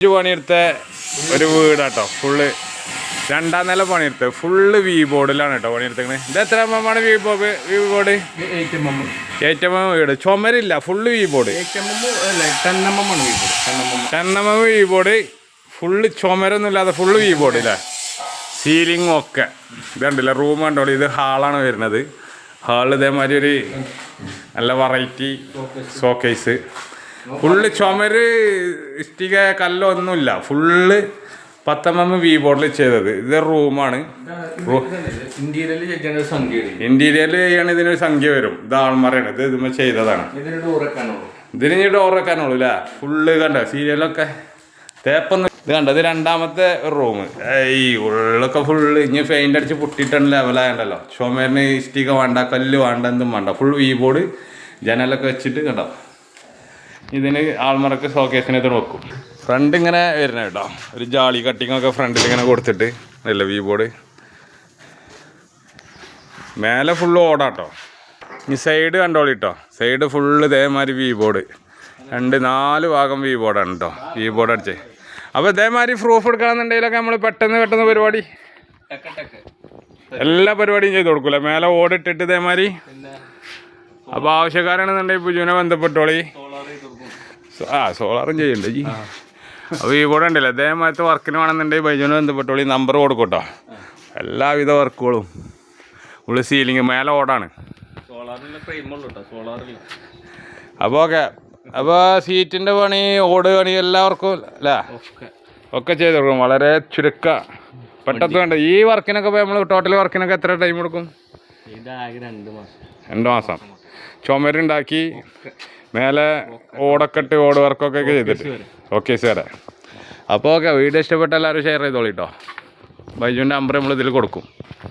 പണിയെടുത്ത ഒരു വീടാട്ടോ. ഫുള്ള് രണ്ടാം നില പണിയെടുത്തത്. ഫുള്ള് വി ബോർഡിലാണ് കേട്ടോ പണിയെടുത്തേക്കണേ. ഇത് എത്ര എം എം ആണ് വി ബോർഡ്? 8 mm വീട്. ചുമരില്ല, full V board. 10 mm V board. Full ചുമരൊന്നും ഇല്ലാതെ ഫുള്ള് വി ബോർഡ് അല്ലേ. സീലിംഗ് ഒക്കെ ഇതുണ്ടല്ലോ. റൂം കണ്ടോളൂ. ഇത് ഹാളാണ് വരുന്നത്. ഹാള് ഇതേമാതിരി ഒരു നല്ല വെറൈറ്റി ഷോക്കേസ്. ഫുള്ള് ചുമര് ഇഷ്ടിക കല്ലൊന്നുമില്ല. ഫുള്ള് 10 mm വി ബോർഡിൽ ചെയ്തത്. ഇത് റൂമാണ്. ഇന്റീരിയൽ ചെയ്യണ ഇതിനൊരു സംഖ്യ വരും. ഇത് ആൾമറയാണ്. ഇത് ഇതുമ്മ ചെയ്തതാണ്. ഇതിന് ഇനി ഡോർ വെക്കാനുള്ളൂ അല്ലേ. ഫുള്ള് കണ്ട സീരിയലൊക്കെ തേപ്പൊന്നും. ഇത് കണ്ട, ഇത് രണ്ടാമത്തെ റൂം. ഈ ഉള്ളൊക്കെ ഫുള്ള് ഇനി പെയിന്റ് അടിച്ച് പൊട്ടിയിട്ടാണ് ലെവലായണ്ടല്ലോ. ചുമരിന് ഇഷ്ടിക വേണ്ട, കല്ല് വേണ്ട, എന്തും വേണ്ട. Full V board. ജനലൊക്കെ വെച്ചിട്ട് കണ്ടോ. ഇതിന് ആൾമറക്ക് ഷോക്കേസിന് ഇത് വെക്കും. ഫ്രണ്ട് ഇങ്ങനെ വരുന്ന കേട്ടോ. ഒരു ജാളി കട്ടിങ്ങൊക്കെ ഫ്രണ്ടിൽ ഇങ്ങനെ കൊടുത്തിട്ട് അല്ല വി ബോർഡ്. മേലെ ഫുള്ള് ഓടാട്ടോ. ഈ സൈഡ് കണ്ടോളി കേട്ടോ. സൈഡ് ഫുള്ള് ഇതേമാതിരി വി ബോർഡ്. 4 ഭാഗം വി ബോർഡാണ് കേട്ടോ. വി ബോർഡ് അടിച്ചേ. അപ്പോൾ ഇതേമാതിരി പ്രൂഫ് എടുക്കണമെന്നുണ്ടെങ്കിലൊക്കെ നമ്മൾ പെട്ടെന്ന് പരിപാടി എല്ലാ പരിപാടിയും ചെയ്ത് കൊടുക്കൂല. മേലെ ഓടിട്ടിട്ട് ഇതേമാതിരി. അപ്പോൾ ആവശ്യക്കാരാണെന്നുണ്ടെങ്കിൽ പുജുവിനെ ബന്ധപ്പെട്ടോളി. സോളാറും ചെയ്യണ്ടേ ജി. അപ്പോൾ ഈ ബോർഡ് ഉണ്ടല്ലോ. ഇതേമാതിരത്തെ വർക്കിന് വേണമെന്നുണ്ടെങ്കിൽ ബൈജുവിനെ ബന്ധപ്പെട്ടോളി. നമ്പർ കൊടുക്കൂട്ടോ. എല്ലാവിധ വർക്കുകളും ഉള്ള സീലിങ് മേലെ ഓടാണ്. അപ്പോൾ ഓക്കെ. അപ്പോൾ സീറ്റിൻ്റെ പണി, ഓട് പണി എല്ലാവർക്കും അല്ലേ ഒക്കെ ചെയ്ത് കൊടുക്കും. വളരെ ചുരുക്ക പെട്ടെന്ന് വേണ്ട. ഈ വർക്കിനൊക്കെ ഇപ്പോൾ നമ്മൾ ടോട്ടൽ വർക്കിനൊക്കെ എത്ര ടൈം കൊടുക്കും? 2 മാസം. ചുമരുണ്ടാക്കി മേലെ ഓടൊക്കെ ഇട്ട് ഓട് വർക്കൊക്കെ ചെയ്തിട്ട്. ഓക്കെ സാറേ. അപ്പോൾ ഓക്കെ. വീഡിയോ ഇഷ്ടപ്പെട്ട എല്ലാവരും ഷെയർ ചെയ്തോളൂ കേട്ടോ. ബൈജുവിൻ്റെ നമ്പർ നമ്മൾ ഇതിൽ കൊടുക്കും.